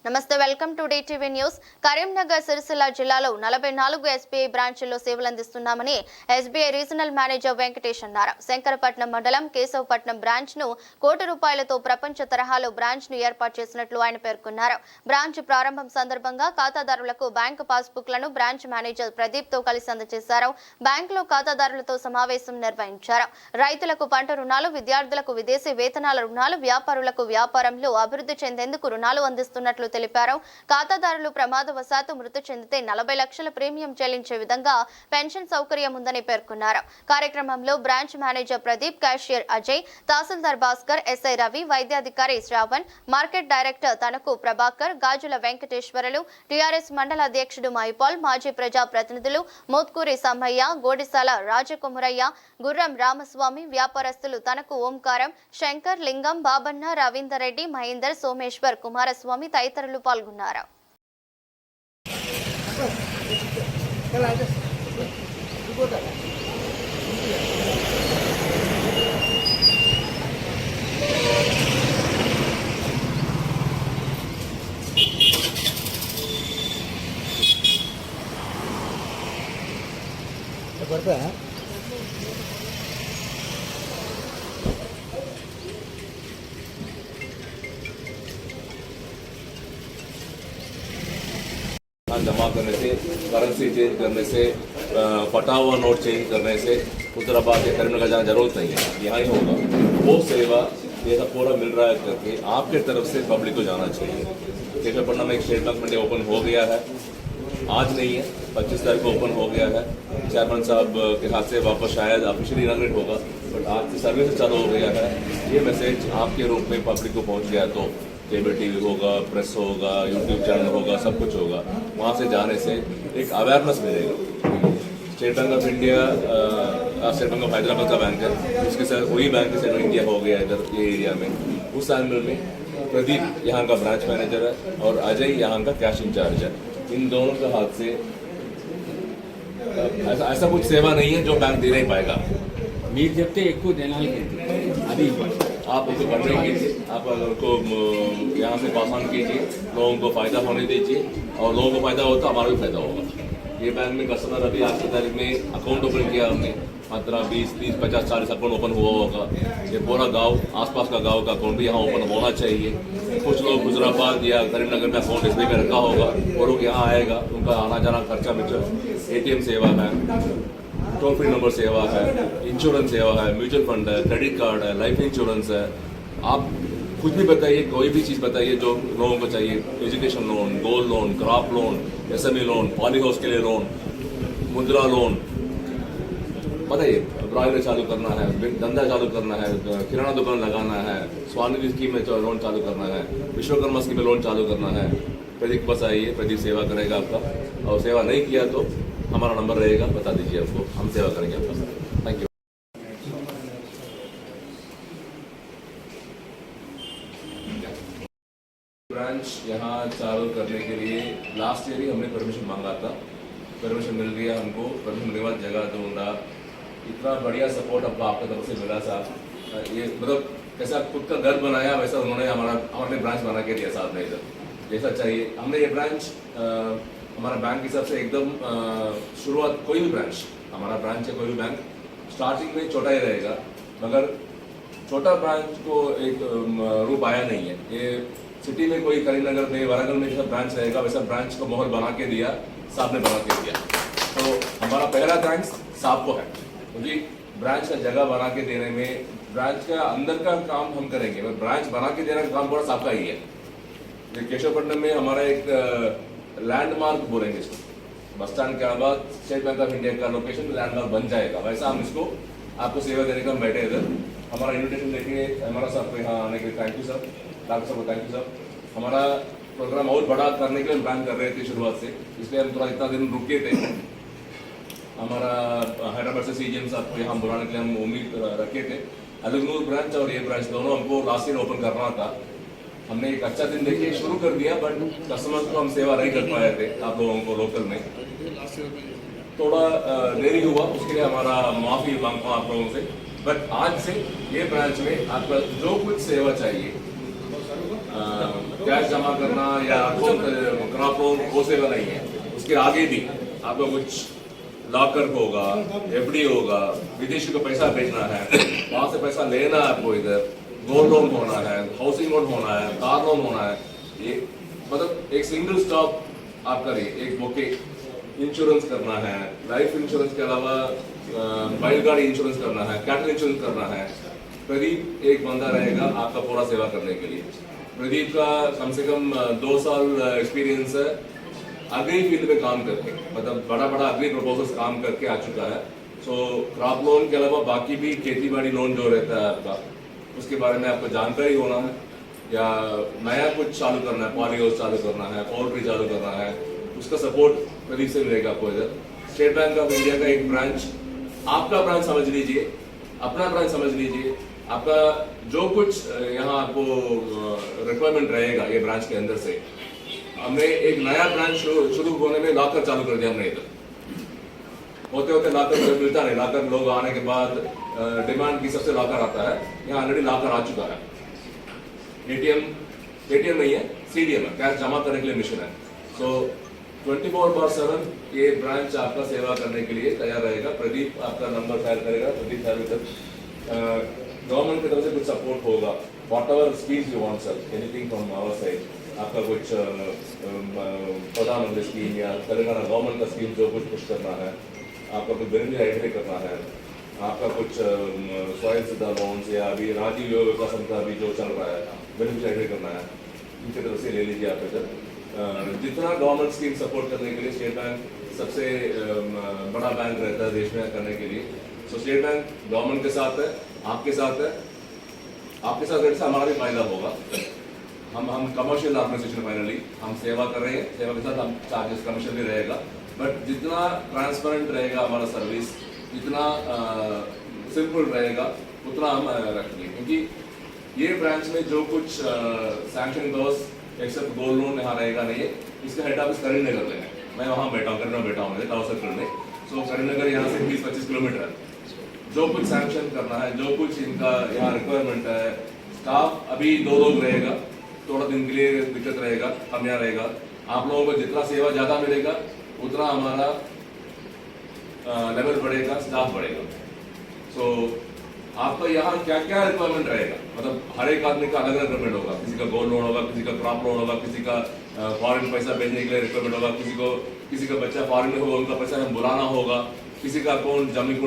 నమస్తే welcome to DTV news. Karimnagar Sircilla జిల్లాలో 44 SBI బ్రాంచ్ల్లో సేవలు అందిస్తున్నామని ఎస్బీఐ రీజనల్ మేనేజర్ వెంకటేష్ అన్నారు. శంకరపట్నం మండలం కేశవపట్నం బ్రాంచ్ ను ₹1,00,00,000తో ప్రపంచ తరహాలో బ్రాంచ్ ను ఏర్పాటు చేసినట్లు ఆయన పేర్కొన్నారు. బ్రాంచ్ ప్రారంభం సందర్భంగా ఖాతాదారులకు బ్యాంకు పాస్బుక్లను బ్రాంచ్ మేనేజర్ ప్రదీప్ తో కలిసి అందజేశారు. బ్యాంకులో ఖాతాదారులతో సమావేశం నిర్వహించారు. రైతులకు పంట రుణాలు, విద్యార్థులకు విదేశీ వేతనాల రుణాలు, వ్యాపారులకు వ్యాపారంలో అభివృద్ధి చెందేందుకు రుణాలు అందిస్తున్నట్లు తెలిపారు. ఖాతాదారులు ప్రమాదవశాత్తు మృతి చెందితే 40 లక్షల ప్రీమియం చెల్లించే విధంగా పెన్షన్ సౌకర్యం ఉందని పేర్కొన్నారు. కార్యక్రమంలో branch manager Pradeep, cashier Ajay, తహసీల్దార్ భాస్కర్, ఎస్ఐ రవి, వైద్యాధికారి శ్రావణ్, మార్కెట్ డైరెక్టర్ తనకు ప్రభాకర్, గాజుల వెంకటేశ్వరులు, టీఆర్ఎస్ మండల అధ్యక్షుడు మైపాల్, మాజీ ప్రజా ప్రతినిధులు మోత్కూరి సమ్మయ్య, గోడిసాల రాజకుమరయ్య, గుర్రం రామస్వామి, వ్యాపారస్తులు తనకు ఓంకారం, శంకర్, లింగం, బాబన్న, రవీందర్ రెడ్డి, మహేందర్, సోమేశ్వర్, కుమారస్వామి తదితరులు పాల్గొన్నారు. जमा करने से, करेंसी चेंज करने से, फटा हुआ नोट चेंज करने से हुजराबाद या करीमनगर जाना जरूरत नहीं है, यहाँ ही होगा। वो सेवा ये सब पूरा मिल रहा है करके आपके तरफ से पब्लिक को जाना चाहिए। केशवपट्टनम में एक स्टेट बैंक मंडी ओपन हो गया है, आज नहीं है, 25 तारीख को ओपन हो गया है। चेयरमैन साहब के हाथ से वापस शायद ऑफिशियली इनॉग्रेट होगा, बट आज से सर्विस चालू हो गया है। ये मैसेज आपके रूप में पब्लिक को पहुँच गया तो केबल टीवी होगा, प्रेस होगा, यूट्यूब चैनल होगा, सब कुछ होगा। वहाँ से जाने से एक अवेयरनेस मिलेगा। State bank of India, state bank of Hyderabad का बैंक है, उसके साथ वही बैंक स्टेट बैंक इंडिया हो गया इधर ये एरिया में। उस एंगल में प्रदीप यहाँ का ब्रांच मैनेजर है और अजय यहाँ का कैश इंचार्ज है। इन दोनों के हाथ से ऐसा कुछ सेवा नहीं है जो बैंक दे नहीं पाएगा। మీరు చెప్తే ఎక్కువ జనాలు అది आप उनको बढ़ने कीजिए, आप उनको यहाँ से पास ऑन कीजिए, लोगों को फायदा होने दीजिए और लोगों को फायदा होता हमारा भी फायदा होगा। ये बैंक में कस्टमर अभी आज की तारीख में अकाउंट ओपन किया हमने, मात्र 20, 30, 50, 40 अकाउंट ओपन हुआ होगा। ये पूरा गांव, आसपास का गांव का अकाउंट भी यहाँ ओपन होना चाहिए। कुछ लोग हुजराबाद या करीमनगर में अकाउंट एसबीआई में रखा होगा, वो लोग यहाँ आएगा, उनका आना जाना खर्चा मिल जाए। ATM सेवा है, टोल फ्री नंबर सेवा है, इंश्योरेंस सेवा है, म्यूचुअल फंड है, क्रेडिट कार्ड है, लाइफ इंश्योरेंस है। आप कुछ भी बताइए, कोई भी चीज़ बताइए जो लोगों को चाहिए। Education loan, gold loan, crop loan, SME loan, poly house के लिए लोन, मुद्रा लोन, बताइए। ब्रॉयलर चालू करना है, धंधा चालू करना है, किराना दुकान लगाना है, स्वानिधि स्कीम में लोन चालू करना है, विश्वकर्मा स्कीम में लोन चालू करना है, प्रदीप बस आइए, प्रदीप सेवा करेगा आपका। और सेवा नहीं किया तो हमारा नंबर रहेगा, बता दीजिए हमको, हम सेवा करेंगे आपका। Thank you. ब्रांच यहाँ चालू करने के लिए लास्ट ईयर ही हमने परमिशन मांगा था, परमिशन मिल गया हमको। परमिशन मिलने के बाद जगह ढूंढा, इतना बढ़िया सपोर्ट अब आपकी तरफ से मिला साहब। ये मतलब कैसा खुद का घर बनाया वैसा उन्होंने हमारे ब्रांच बना के दिया साथ में इधर, जैसा चाहिए। हमने ये ब्रांच हमारा बैंक के हिसाब से एकदम शुरुआत, कोई भी ब्रांच, हमारा ब्रांच है कोई भी बैंक स्टार्टिंग में छोटा ही रहेगा, मगर छोटा ब्रांच को एक रूप आया नहीं है। ये सिटी में कोई करीमनगर में, वाराणसी में जैसा ब्रांच रहेगा वैसा ब्रांच को माहौल बना के दिया, साहब ने बना के दिया। तो हमारा पहला थैंक्स साहब को है, क्योंकि ब्रांच का जगह बना के देने में, ब्रांच का अंदर का काम हम करेंगे, ब्रांच बना के देने का काम पूरा साहब का ही है। केशवपट्टनम में हमारा एक लैंडमार्क बोलेंगे इसको, बस स्टैंड के बाद स्टेट बैंक ऑफ इंडिया का लोकेशन लैंडमार्क बन जाएगा, वैसा हम इसको आपको सेवा देने का हम बैठे इधर। हमारा इन्विटेशन देखिए, हमारा साहब को यहाँ आने के लिए थैंक यू सर, डॉक्टर साहब को थैंक यू सर। हमारा प्रोग्राम और बड़ा करने के लिए हम प्लान कर रहे थे शुरुआत से, इसलिए हम थोड़ा इतना दिन रुके थे। हमारा हैदराबाद से CGM साहब को यहाँ बुलाने के लिए हम उम्मीद रखे थे। अलगनूर ब्रांच और ये ब्रांच दोनों हमको लास्ट ईयर ओपन करना था। हमने एक अच्छा दिन देखिए शुरू कर दिया, बट कस्टमर को हम सेवा नहीं कर पाए थे, आप लोगों को लोकल में थोड़ा देरी हुआ, उसके लिए हमारा माफ़ी मांगता हूँ आप लोगों से। बट आज से ये ब्रांच में आपका जो कुछ सेवा चाहिए कैश जमा करना या क्रॉप लोन वो सेवा नहीं है। उसके आगे भी आपको कुछ लॉकर होगा, एफडी होगा, विदेशी को पैसा भेजना है, वहां से पैसा लेना है आपको, इधर गोल्ड लोन होना है, हाउसिंग लोन होना है, कार लोन होना है, ये मतलब एक सिंगल स्टॉप आप करिए। एक बुके इंश्योरेंस करना है, लाइफ इंश्योरेंस के अलावा बैलगाड़ी इंश्योरेंस करना है, कैटल इंश्योरेंस करना है, प्रदीप एक बंदा रहेगा आपका पूरा सेवा करने के लिए। प्रदीप का कम से कम 2 साल एक्सपीरियंस है अग्री फील्ड में काम करके, मतलब बड़ा बड़ा अग्री प्रपोजल्स काम करके आ चुका है। सो क्रॉप लोन के अलावा बाकी भी खेती बाड़ी लोन जो रहता है आपका, उसके बारे में आपको जानकारी होना है, या नया कुछ चालू करना है, पॉली हाउस चालू करना है, पोल्ट्री चालू करना है, उसका सपोर्ट प्रदीप से मिलेगा आपको। इधर स्टेट बैंक ऑफ इंडिया का एक ब्रांच, आपका ब्रांच समझ लीजिए, अपना ब्रांच समझ लीजिए, आपका जो कुछ यहाँ आपको रिक्वायरमेंट रहेगा ये ब्रांच के अंदर से। हमने एक नया ब्रांच शुरू होने में लॉकर चालू कर दिया हमने। इधर होते होते लॉकर मिलता नहीं, लॉकर लोग आने के बाद डिमांड की सबसे लॉकर आता है, यहाँ ऑलरेडी लॉकर आ चुका है। एटीएम नहीं है, सीडीएम है, कैश जमा करने के लिए मिशन है। सो 24/7 ये ब्रांच आपका सेवा करने के लिए तैयार रहेगा। प्रदीप आपका नंबर फाइल करेगा, प्रदीप गवर्नमेंट की तरफ से कुछ सपोर्ट होगा, whatever schemes you want sir, anything from our side, आपका कुछ प्रधानमंत्री स्कीम या तेलंगाना गवर्नमेंट का स्कीम जो कुछ पुश करना है, आपका कुछ बेनिफिशियरी करना है, आपका कुछ स्वयं सिद्धा लोन्स या अभी राजीव युवा विकास संस्था अभी जो चल रहा है बेनिफिशियरी करना है, इनकी तरफ से ले लीजिए आप। इधर जितना गवर्नमेंट स्कीम सपोर्ट करने के लिए स्टेट बैंक सबसे बड़ा बैंक रहता है देश में करने के लिए। सो स्टेट बैंक गवर्नमेंट के साथ है, आपके साथ है, आपके साथ रहने से हमारा भी फायदा होगा। हम कमर्शियल ऑर्गेनाइजेशन फाइनली हम सेवा कर रहे हैं, सेवा के साथ हम चार्जेस कमीशन भी रहेगा, बट जितना ट्रांसपेरेंट रहेगा हमारा सर्विस, जितना सिंपल रहेगा उतना हम रखेंगे। क्योंकि ये ब्रांच में जो कुछ sanction boss except gold loan यहाँ रहेगा नहीं है, इसका हेड ऑफिस करीमनगर में है। मैं वहाँ बैठा हूँ मेरे टाउन सर्कल में। सो करीमनगर यहाँ से 20-25 किलोमीटर है। जो कुछ सैंक्शन करना है, जो कुछ इनका यहाँ रिक्वायरमेंट है, स्टाफ अभी 2 लोग रहेगा, थोड़ा दिन के लिए दिक्कत रहेगा, हम यहाँ रहेगा। आप लोगों को जितना सेवा ज्यादा मिलेगा उतना हमारा लेवल बढ़ेगा, स्टाफ बढ़ेगा। सो आपका यहाँ क्या क्या रिक्वायरमेंट रहेगा, मतलब हर एक आदमी का अलग अलग रिक्वायरमेंट होगा। किसी का गोल्ड लोन होगा, किसी का क्रॉप लोन होगा, किसी का फॉरेन पैसा भेजने के लिए रिक्वायरमेंट होगा, किसी का बच्चा फॉरेन में होगा, उनका पैसा हमें बुलाना होगा, किसी का अकाउंट जमीन